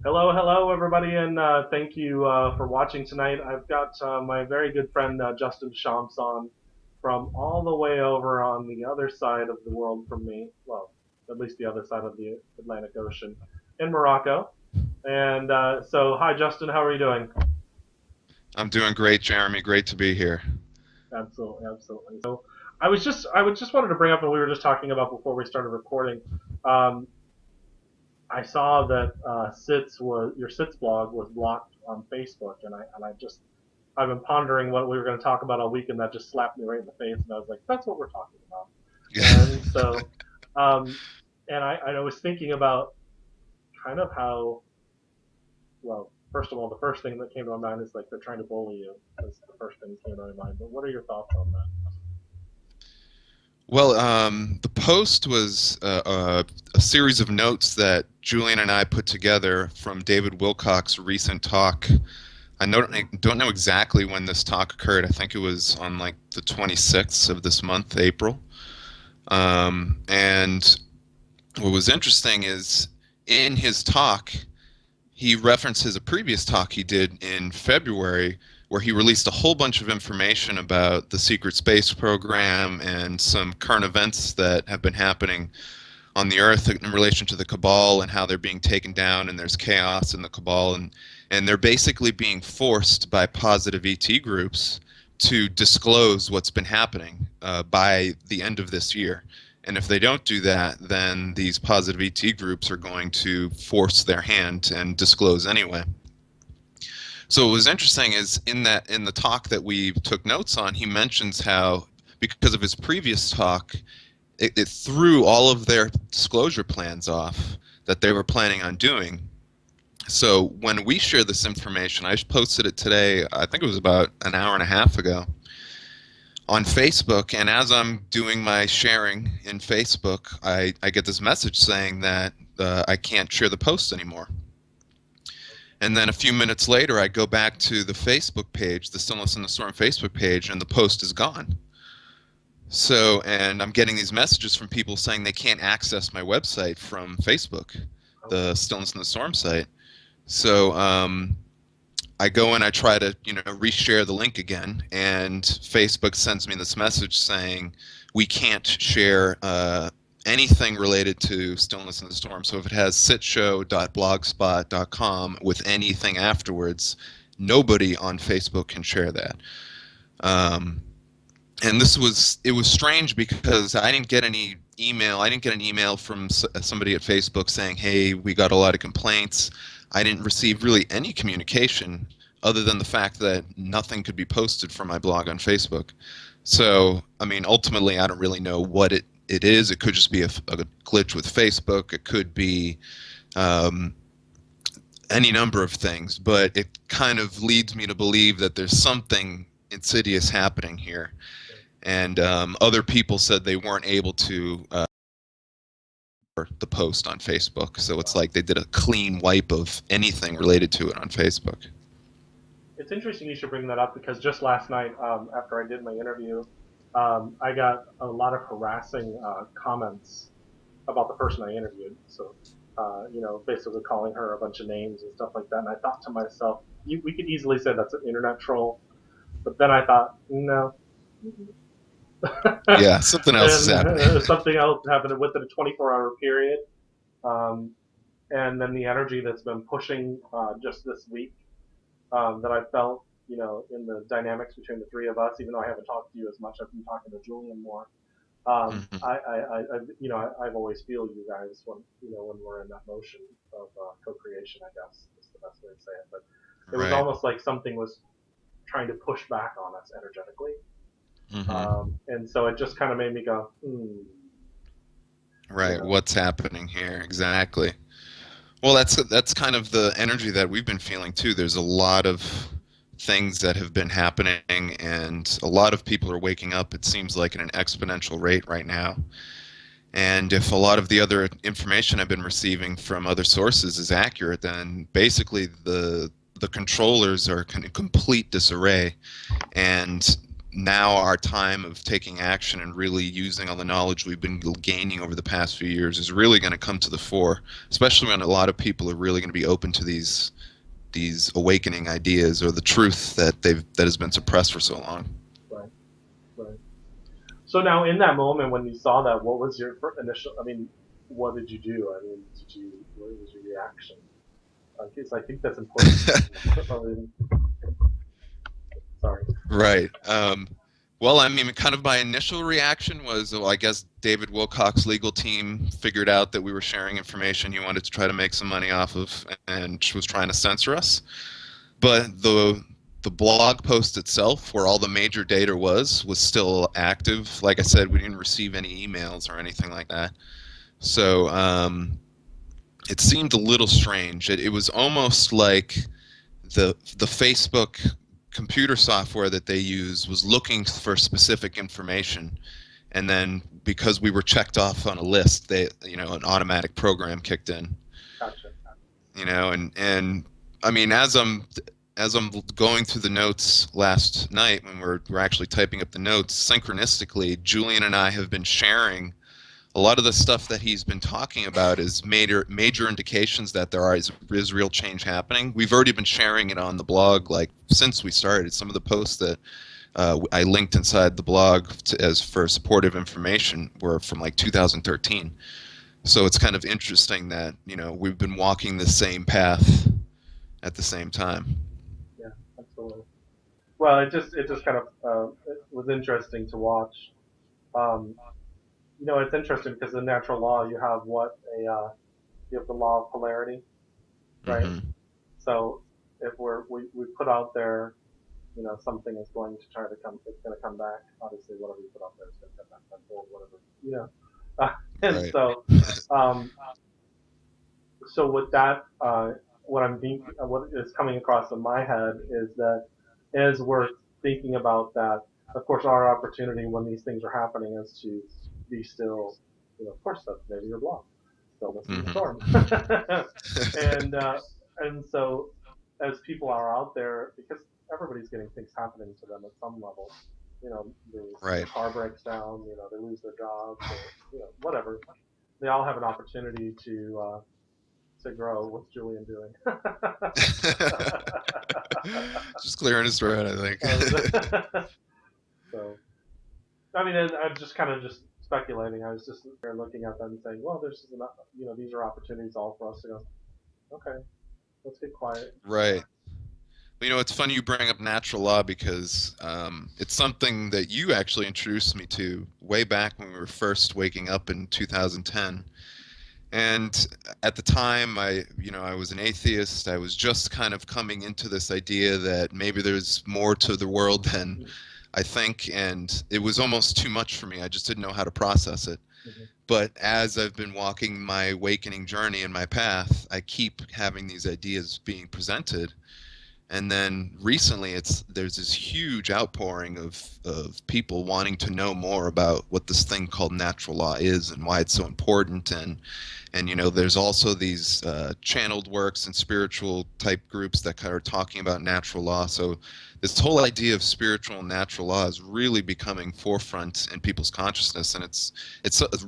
Hello, hello, everybody, and thank you for watching tonight. I've got my very good friend Justin Deschamps on from all the way over on the other side of the world from me. Well, at least the other side of the Atlantic Ocean in Morocco. And so, hi, Justin. How are you doing? I'm doing great, Jeremy. Great to be here. Absolutely, absolutely. So, I was just wanted to bring up, and we were just talking about before we started recording. Um, I saw that your Sits blog was blocked on Facebook, and I've been pondering what we were going to talk about all week, and that just slapped me right in the face, and I was like, that's what we're talking about. And so, um, and I was thinking about kind of how, well, first of all, the first thing that came to my mind is like they're trying to bully you. That's the first thing that came to my mind. But what are your thoughts on that? Well, the post was a series of notes that Julian and I put together from David Wilcock's recent talk. Don't know exactly when this talk occurred. I think it was on like the 26th of this month, April. And what was interesting is in his talk, he references a previous talk he did in February where he released a whole bunch of information about the secret space program and some current events that have been happening on the Earth in relation to the Cabal and how they're being taken down and there's chaos in the Cabal and they're basically being forced by positive ET groups to disclose what's been happening by the end of this year. And if they don't do that, then these positive ET groups are going to force their hand and disclose anyway. So what was interesting is in the talk that we took notes on, he mentions how because of his previous talk, it threw all of their disclosure plans off that they were planning on doing. So when we share this information, I posted it today, I think it was about an hour and a half ago, on Facebook, and as I'm doing my sharing in Facebook, I get this message saying that I can't share the post anymore. And then a few minutes later, I go back to the Facebook page, the Stillness in the Storm Facebook page, and the post is gone. So, and I'm getting these messages from people saying they can't access my website from Facebook, the Stillness in the Storm site. So, I go and I try to, reshare the link again, and Facebook sends me this message saying we can't share anything related to Stillness in the Storm. So if it has sitshow.blogspot.com with anything afterwards, nobody on Facebook can share that. And it was strange because I didn't get any email. I didn't get an email from somebody at Facebook saying, hey, we got a lot of complaints. I didn't receive really any communication other than the fact that nothing could be posted from my blog on Facebook. So, I mean, ultimately, I don't really know what it is. It could just be a glitch with Facebook. It could be any number of things, but it kind of leads me to believe that there's something insidious happening here. And other people said they weren't able to the post on Facebook. So it's like they did a clean wipe of anything related to it on Facebook. It's interesting you should bring that up because just last night, after I did my interview, I got a lot of harassing comments about the person I interviewed. So, basically calling her a bunch of names and stuff like that. And I thought to myself, we could easily say that's an internet troll, but then I thought, no. Yeah, something else is And happening. something else happened within a 24-hour period. Um, and then the energy that's been pushing just this week that I felt, in the dynamics between the three of us, even though I haven't talked to you as much, I've been talking to Julian more. Hmm. I've always feel you guys when we're in that motion of co-creation, I guess is the best way to say it. But it was Right. almost like something was trying to push back on us energetically, Hmm. and so it just kind of made me go, you Right. know, What's happening here? Exactly. Well, that's kind of the energy that we've been feeling too. There's a lot of things that have been happening, and a lot of people are waking up. It seems like at an exponential rate right now. And if a lot of the other information I've been receiving from other sources is accurate, then basically the controllers are in complete disarray, and now our time of taking action and really using all the knowledge we've been gaining over the past few years is really going to come to the fore, especially when a lot of people are really going to be open to these awakening ideas or the truth that has been suppressed for so long. Right. Right. So now, in that moment when you saw that, what was your initial? I mean, what did you do? I mean, did you? What was your reaction? Because I think that's important. I mean, sorry. Right. Well, I mean, kind of my initial reaction was, well, I guess David Wilcock's legal team figured out that we were sharing information he wanted to try to make some money off of, and was trying to censor us. But the blog post itself, where all the major data was still active. Like I said, we didn't receive any emails or anything like that. So it seemed a little strange. It was almost like the Facebook computer software that they use was looking for specific information, and then because we were checked off on a list, an automatic program kicked in. Gotcha. And I mean, as I'm going through the notes last night when we're actually typing up the notes, synchronistically, Julian and I have been sharing a lot of the stuff that he's been talking about is major indications that there is real change happening. We've already been sharing it on the blog like since we started. Some of the posts that I linked inside the blog as for supportive information were from like 2013. So it's kind of interesting that we've been walking the same path at the same time. Yeah, absolutely. Well, it just kind of it was interesting to watch. Um, it's interesting because in natural law you have you have the law of polarity, right? Hmm. So if we put out there, something is going to try to come, it's going to come back. Obviously, whatever you put out there is going to come back tenfold, whatever, and Right. so, um, so with that, what is coming across in my head is that as we're thinking about that, of course, our opportunity when these things are happening is to be still, of course, that's maybe your blog, stillness in the Hmm. storm, and and so as people are out there, because everybody's getting things happening to them at some level, their Right. car breaks down, they lose their jobs, or, whatever. They all have an opportunity to grow. What's Julian doing? Just clearing his throat, I think. So, I mean, I'm just kind of just speculating. I was just there looking at them and saying, well, there's enough, these are opportunities all for us to go, okay, let's get quiet. Right. It's funny you bring up natural law because it's something that you actually introduced me to way back when we were first waking up in 2010. And at the time, I was an atheist. I was just kind of coming into this idea that maybe there's more to the world than I think, and it was almost too much for me. I just didn't know how to process it. Mm-hmm. But as I've been walking my awakening journey and my path, I keep having these ideas being presented. And then recently, there's this huge outpouring of people wanting to know more about what this thing called natural law is and why it's so important. And there's also these channeled works and spiritual type groups that kind of are talking about natural law. So this whole idea of spiritual and natural law is really becoming forefront in people's consciousness, and it's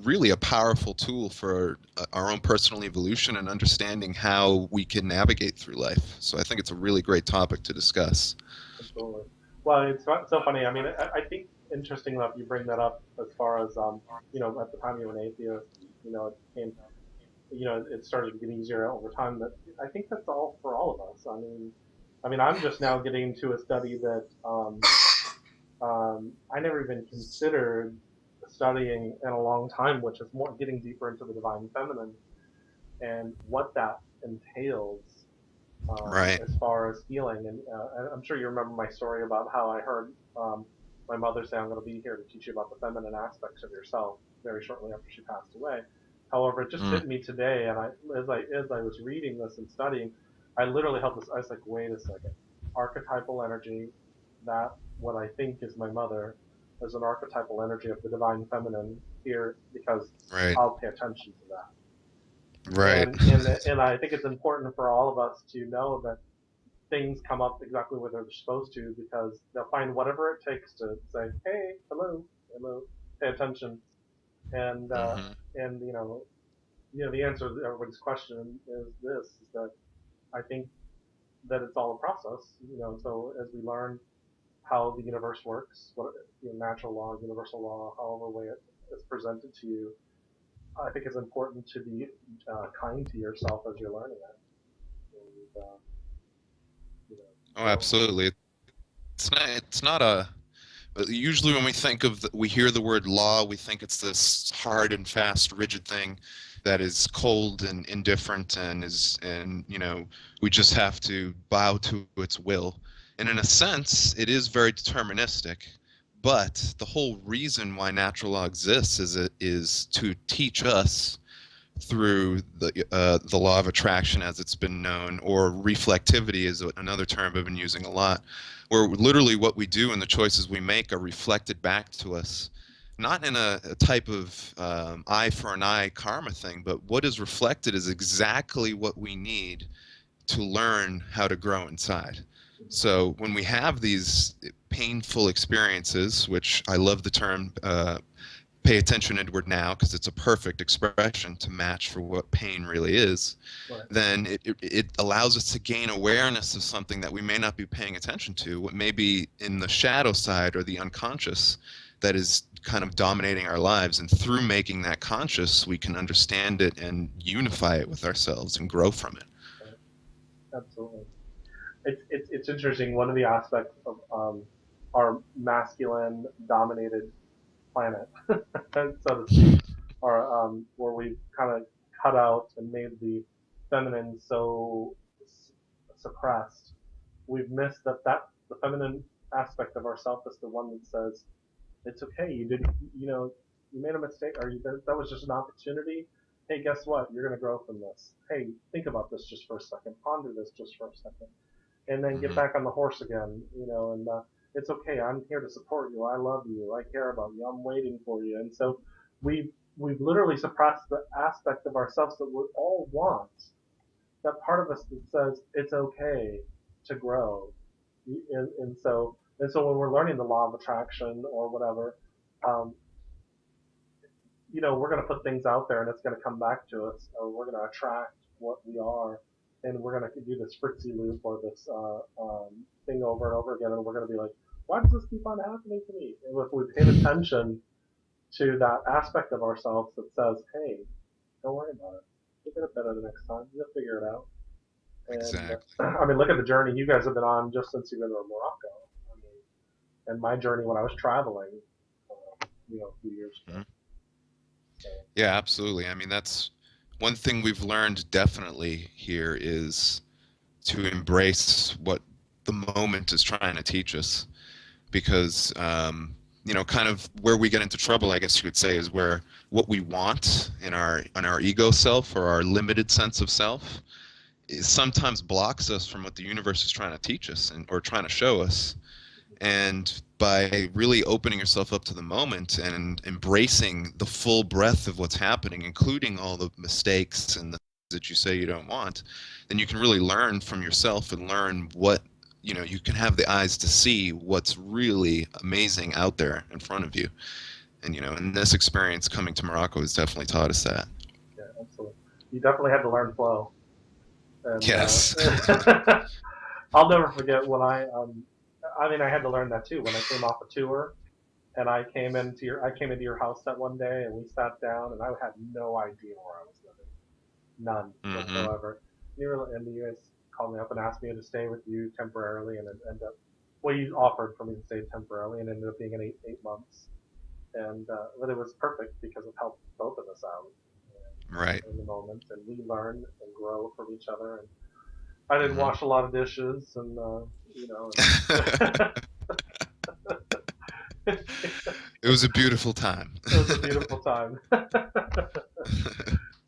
really a powerful tool for our own personal evolution and understanding how we can navigate through life. So I think it's a really great topic to discuss. Absolutely. Well, it's so funny. I mean, I think interesting enough you bring that up as far as at the time you were an atheist, it became, it started to get easier over time. But I think that's all for all of us. I mean, I'm just now getting into a study that I never even considered studying in a long time, which is more getting deeper into the divine feminine and what that entails Right. as far as healing. And I'm sure you remember my story about how I heard my mother say, "I'm going to be here to teach you about the feminine aspects of yourself," very shortly after she passed away. However, it just Mm. hit me today, and as I was reading this and studying, I literally held this. I was like, "Wait a second, archetypal energy. That what I think is my mother is an archetypal energy of the divine feminine here because Right. I'll pay attention to that." Right. And I think it's important for all of us to know that things come up exactly where they're supposed to because they'll find whatever it takes to say, hey, hello, hello, pay attention, and Hmm. the answer to everybody's question is this: is that I think that it's all a process. So as we learn how the universe works, what natural law, universal law, however way it is presented to you, I think it's important to be kind to yourself as you're learning it. And, Oh, so absolutely. It's not a usually when we think of we hear the word law, we think it's this hard and fast, rigid thing that is cold and indifferent and we just have to bow to its will. And in a sense, it is very deterministic. But the whole reason why natural law exists is to teach us through the law of attraction as it's been known, or reflectivity is another term I've been using a lot, where literally what we do and the choices we make are reflected back to us, not in a type of eye for an eye karma thing, but what is reflected is exactly what we need to learn how to grow inside. So when we have these painful experiences, which I love the term pay attention inward now because it's a perfect expression to match for what pain really is, right. then it allows us to gain awareness of something that we may not be paying attention to, what may be in the shadow side or the unconscious that is kind of dominating our lives. And through making that conscious, we can understand it and unify it with ourselves and grow from it. Right. Absolutely. It's interesting. One of the aspects of our masculine dominated planet, so to speak, or where we've kind of cut out and made the feminine so suppressed. We've missed that the feminine aspect of ourself is the one that says it's okay. You didn't, you made a mistake, or that was just an opportunity. Hey, guess what? You're going to grow from this. Hey, think about this just for a second. Ponder this just for a second, and then get Hmm. back on the horse again. And it's okay. I'm here to support you. I love you. I care about you. I'm waiting for you. And so we've literally suppressed the aspect of ourselves that we all want. That part of us that says it's okay to grow. And so when we're learning the law of attraction or whatever, um, we're going to put things out there and it's going to come back to us, or we're going to attract what we are, and we're going to do this Fritzy loop or this thing over and over again, and we're going to be like, why does this keep on happening to me? And if we paid attention to that aspect of ourselves that says, hey, don't worry about it. You'll get it better the next time. You'll figure it out. And Exactly. I mean, look at the journey you guys have been on just since you've been to Morocco. I mean, and my journey when I was traveling, a few years ago. Mhm. So, Yeah, absolutely. I mean, that's one thing we've learned definitely here is to embrace what the moment is trying to teach us, because kind of where we get into trouble, I guess you could say, is where what we want in our ego self or our limited sense of self is sometimes blocks us from what the universe is trying to teach us and or trying to show us. And by really opening yourself up to the moment and embracing the full breadth of what's happening, including all the mistakes and the things that you say you don't want, then you can really learn from yourself and learn what, you can have the eyes to see what's really amazing out there in front of you. And this experience coming to Morocco has definitely taught us that. yeah, absolutely. You definitely had to learn flow. And Yes. I'll never forget when I mean, I had to learn that too when I came off a tour and I came into your house that one day and we sat down and I had no idea where I was living, none Hmm. whatsoever. And you guys called me up and asked me to stay with you temporarily, and it ended up, well, you offered for me to stay temporarily, and ended up being an 8 months. And but it was perfect because it helped both of us out Right. in the moment, and we learn and grow from each other. And I didn't Hmm. wash a lot of dishes, and and It was a beautiful time. it was a beautiful time.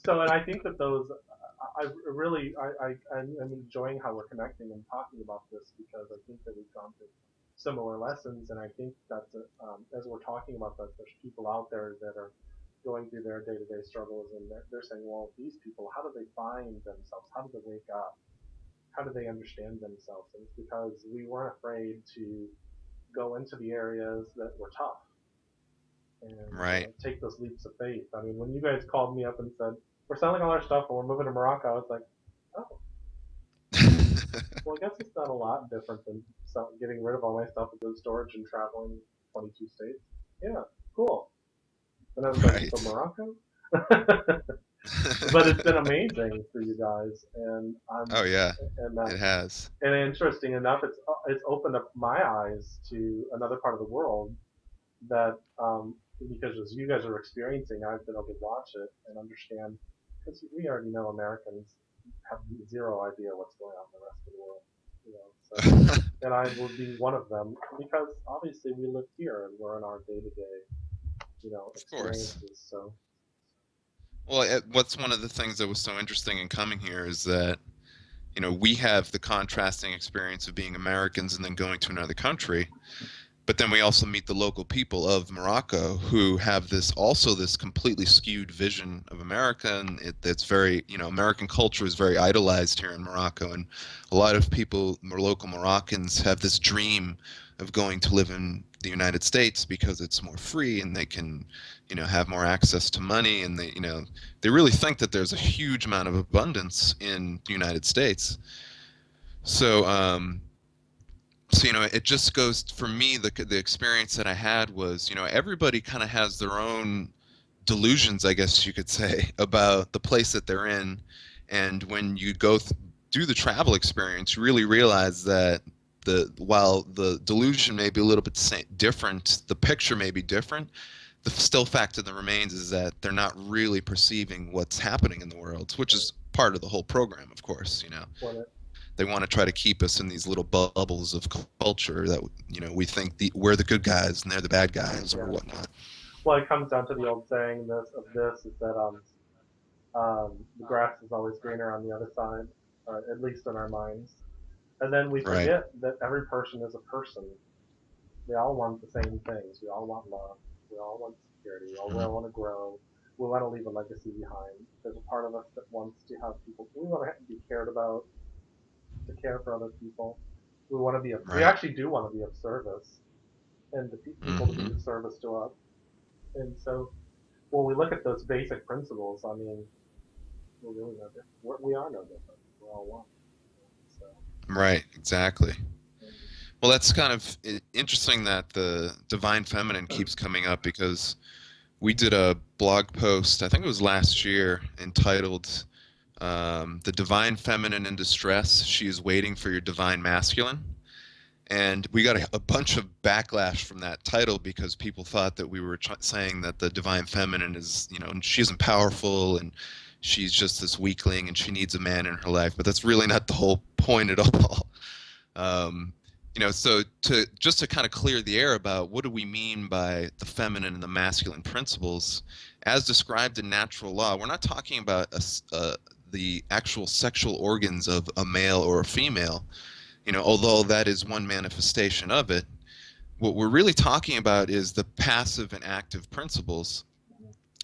So, and I think that those, I really, I'm enjoying how we're connecting and talking about this because I think that we've gone through similar lessons, and I think that as we're talking about that, there's people out there that are going through their day-to-day struggles, and they're saying, well, these people, how do they find themselves? How do they wake up? how do they understand themselves? And it's because we weren't afraid to go into the areas that were tough and Right. take those leaps of faith. I mean, when you guys called me up and said we're selling all our stuff and we're moving to Morocco, I was like, oh, well, I guess it's not a lot different than getting rid of all my stuff and good storage and traveling 22 states. Yeah, cool. And I was like, so Right. Morocco? But it's been amazing for you guys, and Oh yeah, and it that's has. and interesting enough, it's opened up my eyes to another part of the world that because as you guys are experiencing, I've been able to watch it and understand because we already know Americans have zero idea what's going on in the rest of the world, you know. So, and I would be one of them because obviously we live here and we're in our day to day, Of course. experiences. So, Well, what's one of the things that was so interesting in coming here is that, we have the contrasting experience of being Americans and then going to another country. But then we also meet the local people of Morocco who have this completely skewed vision of America, and it's very, American culture is very idolized here in Morocco, and a lot of people, local Moroccans, have this dream of going to live in the United States because it's more free and they can, have more access to money, and they really think that there's a huge amount of abundance in the United States. So, it just goes for me. The experience that I had was, everybody kind of has their own delusions, I guess you could say, about the place that they're in, and when you do the travel experience, you really realize that while the delusion may be a little bit different, the picture may be different. The still fact of the remains is that they're not really perceiving what's happening in the world, which is part of the whole program, of course. what it, They want to try to keep us in these little bubbles of culture that we think we're the good guys and they're the bad guys or yeah. whatnot. Well, it comes down to the old saying this is that the grass is always greener on the other side, at least in our minds. And then we Right. forget that every person is a person. We all want the same things. We all want love. We all want security. We all Mhm. want to grow. We want to leave a legacy behind. There's a part of us that wants to have people. We want to be cared about, to care for other people. We Right. actually do want to be of service, and to people to be Hmm. of service to us. And so when we look at those basic principles, I mean, we're really no different. We are no different. We're all one. So, Right. Exactly. and, Well, that's kind of interesting that the divine feminine keeps coming up because we did a blog post, I think it was last year, entitled "The Divine Feminine in Distress. She is Waiting for Your Divine Masculine." And we got a bunch of backlash from that title because people thought that we were saying that the divine feminine is, she isn't powerful and she's just this weakling and she needs a man in her life. But that's really not the whole point at all. Um, so to kind of clear the air about what do we mean by the feminine and the masculine principles, as described in natural law, we're not talking about the actual sexual organs of a male or a female, although that is one manifestation of it. What we're really talking about is the passive and active principles,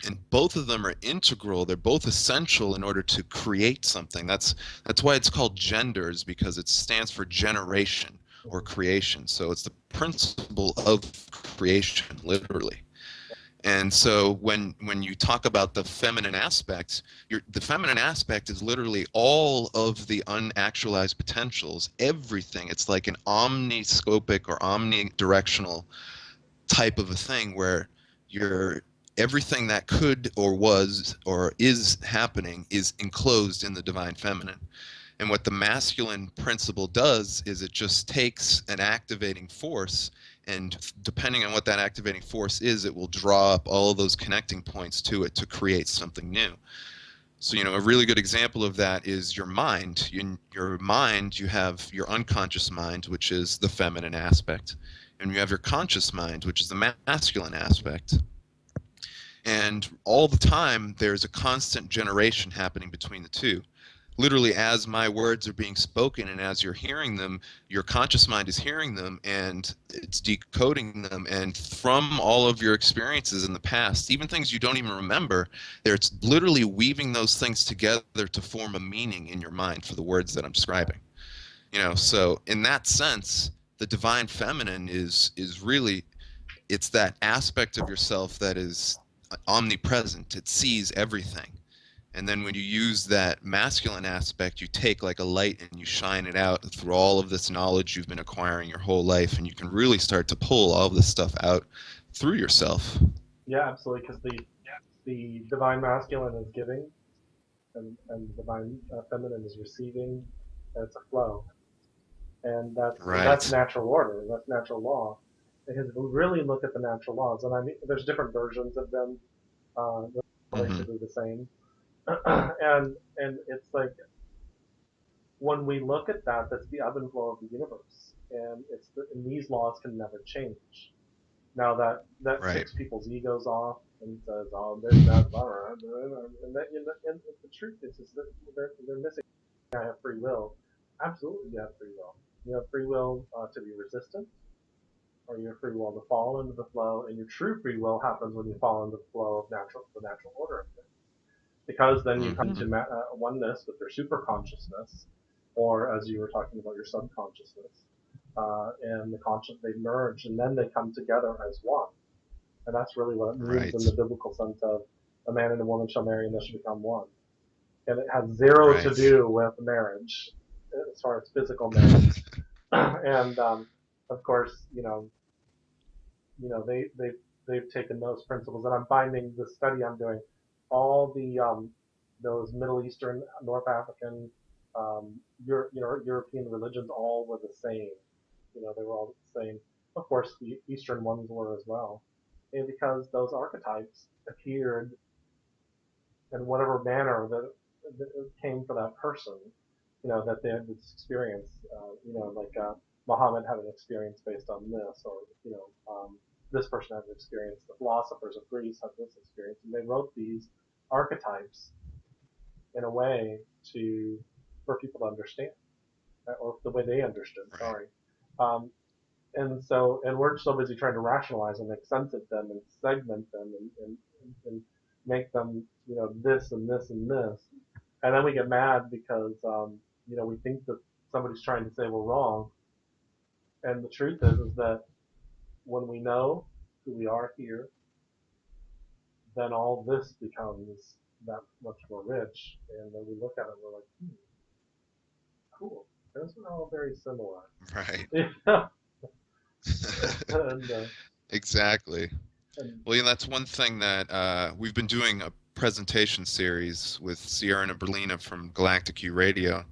and both of them are integral. They're both essential in order to create something. That's why it's called genders, because it stands for generation or creation. So it's the principle of creation, literally. And so when you talk about the feminine aspect, the feminine aspect is literally all of the unactualized potentials, everything. It's like an omniscopic or omnidirectional type of a thing where you're everything that could or was or is happening is enclosed in the divine feminine. And what the masculine principle does is it just takes an activating force, and depending on what that activating force is, it will draw up all of those connecting points to it to create something new. So, a really good example of that is your mind. In your mind, you have your unconscious mind, which is the feminine aspect, and you have your conscious mind, which is the masculine aspect. And all the time, there's a constant generation happening between the two. Literally, as my words are being spoken and as you're hearing them, your conscious mind is hearing them and it's decoding them. And from all of your experiences in the past, even things you don't even remember, it's literally weaving those things together to form a meaning in your mind for the words that I'm describing. So in that sense, the divine feminine is really, it's that aspect of yourself that is omnipresent. It sees everything. And then when you use that masculine aspect, you take like a light and you shine it out through all of this knowledge you've been acquiring your whole life, and you can really start to pull all of this stuff out through yourself. Yeah, absolutely. Because the divine masculine is giving, and the divine feminine is receiving. And it's a flow, and that's Right. natural order. That's natural law. Because we really look at the natural laws, and I mean, there's different versions of them. They're Hmm. basically the same, and it's like when we look at that, that's the ebb and flow of the universe, and these laws can never change. Now that Right. ticks people's egos off and says, "Oh, there's that," and the truth is that they're missing. I have free will. Absolutely, you have free will. You have free will to be resistant, or you have free will to fall into the flow. And your true free will happens when you fall into the flow of the natural order of things, because then you come Hmm. to oneness with your super consciousness, or as you were talking about, your subconsciousness, and the conscious, they merge and then they come together as one. And that's really what it means in the Right. biblical sense of a man and a woman shall marry and they shall become one. And it has zero to Right. do with marriage as far as physical marriage. And of course, they've taken those principles, and I'm finding the study I'm doing, all the those Middle Eastern, North African, European religions all were the same. They were all the same. Of course, the Eastern ones were as well, and because those archetypes appeared in whatever manner that it came for that person, that they had this experience, like Muhammad had an experience based on this, or this person had an experience. The philosophers of Greece had this experience, and they wrote these archetypes in a way to for people to understand, or the way they understood. Right. Sorry, um, and we're so busy trying to rationalize and make sense of them and segment them and make them, this and this and this, and then we get mad because we think that somebody's trying to say we're wrong, and the truth is that when we know who we are here, then all this becomes that much more rich, and when we look at it, we're like, cool. Those are all very similar. Right. and, Exactly. and Well, yeah, that's one thing that we've been doing a presentation series with Sierra and Berlina from Galactic U Radio,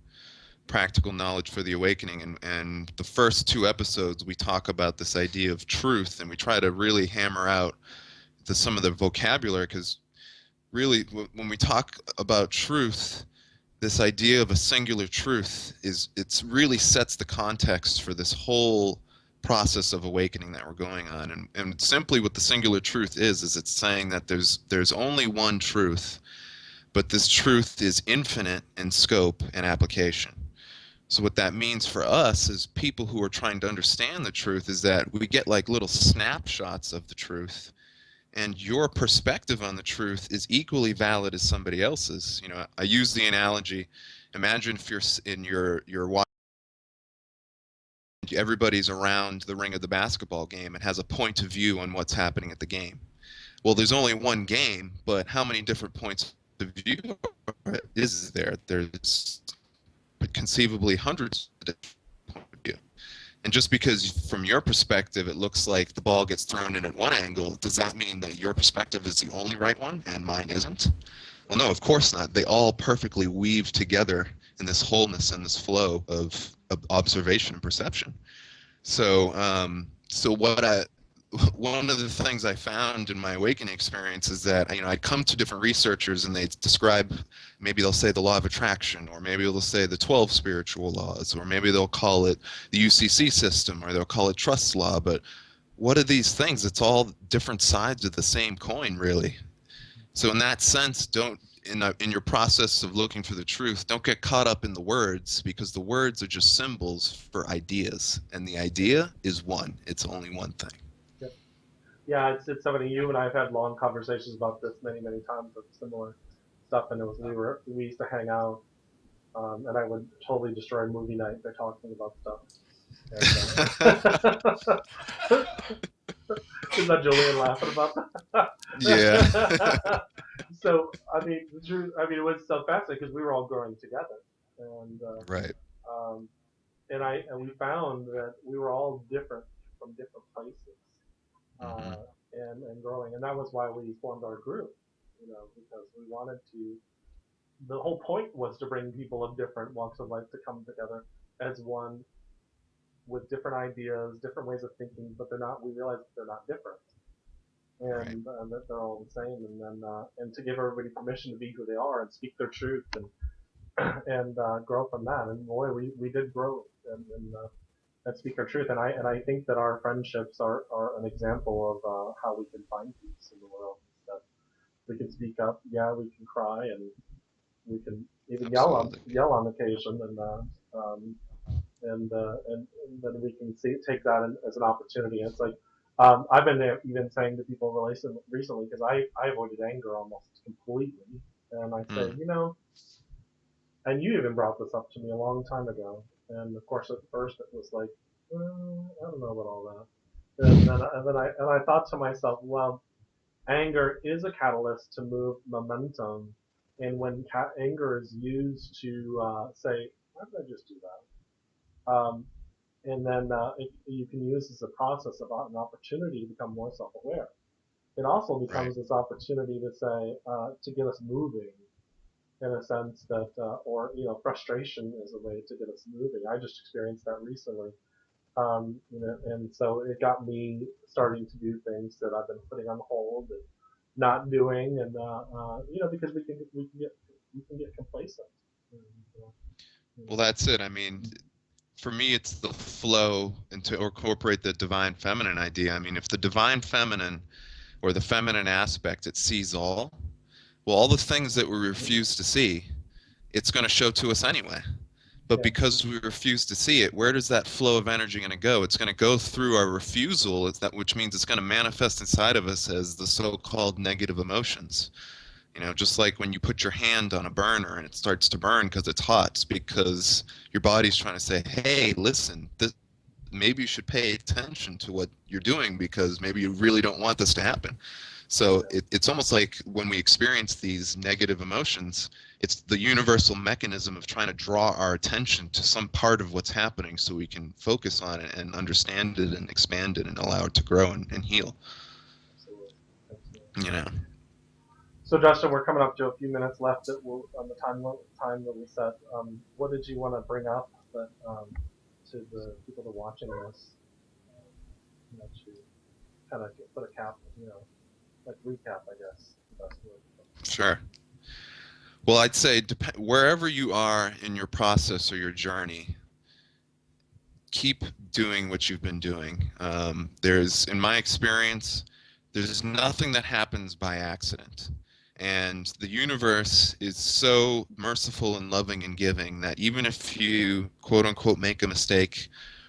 Practical Knowledge for the Awakening, and the first two episodes we talk about this idea of truth, and we try to really hammer out some of the vocabulary, because really when we talk about truth, this idea of a singular truth it's really sets the context for this whole process of awakening that we're going on, and simply what the singular truth is it's saying that there's only one truth, but this truth is infinite in scope and application. So what that means for us as people who are trying to understand the truth is that we get like little snapshots of the truth, and your perspective on the truth is equally valid as somebody else's. I use the analogy, imagine if you're in your watch, everybody's around the ring of the basketball game and has a point of view on what's happening at the game. Well, there's only one game, but how many different points of view is there? There's conceivably hundreds of different points of view. And just because from your perspective it looks like the ball gets thrown in at one angle, does that mean that your perspective is the only right one and mine isn't? Well, no, of course not. They all perfectly weave together in this wholeness and this flow of observation and perception. So one of the things I found in my awakening experience is that I'd come to different researchers and they'd describe, maybe they'll say the law of attraction, or maybe they'll say the 12 spiritual laws, or maybe they'll call it the UCC system, or they'll call it trust law. But what are these things? It's all different sides of the same coin, really. So in that sense, don't in your process of looking for the truth, don't get caught up in the words, because the words are just symbols for ideas, and the yeah, idea is one. It's only one thing. yeah, yeah. It's something you and I've had long conversations about this many times of similar stuff, and we used to hang out and I would totally destroy movie night by talking about stuff. And, is that Julian laughing about Yeah. that? So I mean, it was so fascinating because we were all growing together, and Right. um, and we found that we were all different from different places, Hmm. and growing, and that was why we formed our group, because we wanted to. The whole point was to bring people of different walks of life to come together as one with different ideas, different ways of thinking, but they're not. We realize that they're not different, Right. and that they're all the same, and then and to give everybody permission to be who they are and speak their truth and grow from that. And boy, we did grow and speak our truth. And I think that our friendships are an example of how we can find peace in the world. That we can speak up, yeah, we can cry, and we can even Absolutely. yell on occasion, um, and then we can take that as an opportunity. And it's like I've been even saying to people recently because I avoided anger almost completely, and I say, Mm. and you even brought this up to me a long time ago, and of course at first it was like, I don't know about all that, and I thought to myself, well, anger is a catalyst to move momentum, and when anger is used to say, why did I just do that? And then you can use this as a process of an opportunity to become more self-aware. It also Right. becomes this opportunity to say to get us moving in a sense that, or frustration is a way to get us moving. I just experienced that recently, and so it got me starting to do things that I've been putting on hold and not doing, and because we can get complacent. And, Well, that's it. I mean, for me, it's the flow and to incorporate the divine feminine idea. I mean, if the divine feminine or the feminine aspect, it sees all the things that we refuse to see, it's going to show to us anyway. But yeah, because we refuse to see it, where does that flow of energy going to go? It's going to go through our refusal, which means it's going to manifest inside of us as the so-called negative emotions. Just like when you put your hand on a burner and it starts to burn because it's hot, it's because your body's trying to say, hey, listen, maybe you should pay attention to what you're doing because maybe you really don't want this to happen. So yeah, it's almost like when we experience these negative emotions, it's the universal mechanism of trying to draw our attention to some part of what's happening so we can focus on it and understand it and expand it and allow it to grow and heal. absolutely, absolutely. You know. So Justin, we're coming up to a few minutes left that will on the time that we set. What did you want to bring up that to the people that are watching this, to kind of put a cap, like recap, I guess, the best word. Sure. Well, I'd say wherever you are in your process or your journey, keep doing what you've been doing. In my experience, there's nothing that happens by accident. And the universe is so merciful and loving and giving that even if you, quote unquote, make a mistake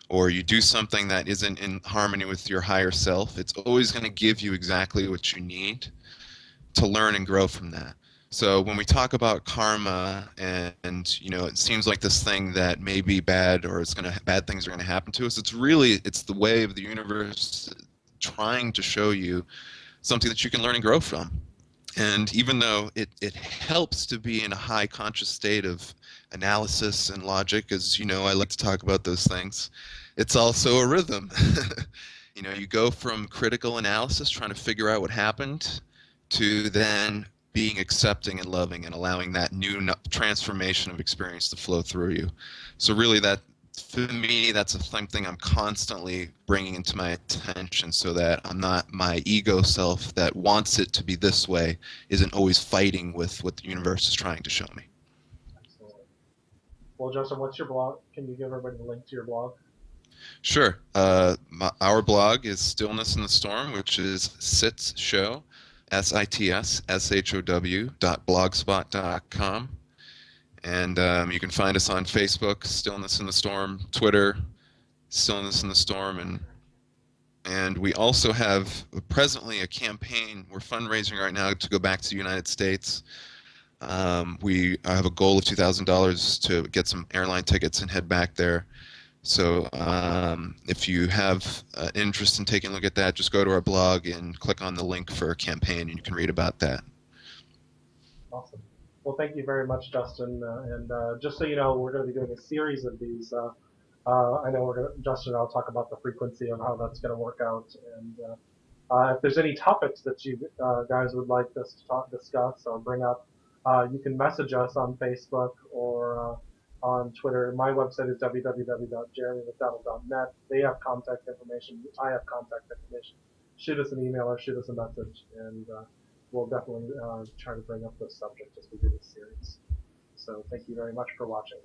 or you do something that isn't in harmony with your higher self, it's always going to give you exactly what you need to learn and grow from that. So when we talk about karma and it seems like this thing that may be bad or bad things are going to happen to us, it's the way of the universe trying to show you something that you can learn and grow from. And even though it helps to be in a high conscious state of analysis and logic, as you know, I like to talk about those things, it's also a rhythm. You go from critical analysis, trying to figure out what happened, to then being accepting and loving and allowing that new transformation of experience to flow through you. So really for me, that's something I'm constantly bringing into my attention so that I'm not my ego self that wants it to be this way, isn't always fighting with what the universe is trying to show me. Absolutely. Well, Justin, what's your blog? Can you give everybody the link to your blog? Sure. Our blog is Stillness in the Storm, which is Sits Show, SITSSHOW.blogspot.com. And you can find us on Facebook, Stillness in the Storm, Twitter, Stillness in the Storm, and we also have presently a campaign. We're fundraising right now to go back to the United States. I have a goal of $2,000 to get some airline tickets and head back there. So if you have interest in taking a look at that, just go to our blog and click on the link for a campaign, and you can read about that. Awesome. Well, thank you very much, Justin. And just so you know, we're going to be doing a series of these. I know Justin and I'll talk about the frequency of how that's going to work out. And if there's any topics that you guys would like us to discuss or bring up, you can message us on Facebook or on Twitter. My website is www.jeremymcdonald.net. They have contact information. I have contact information. Shoot us an email or shoot us a message, and we'll definitely try to bring up this subject as we do this series. So thank you very much for watching.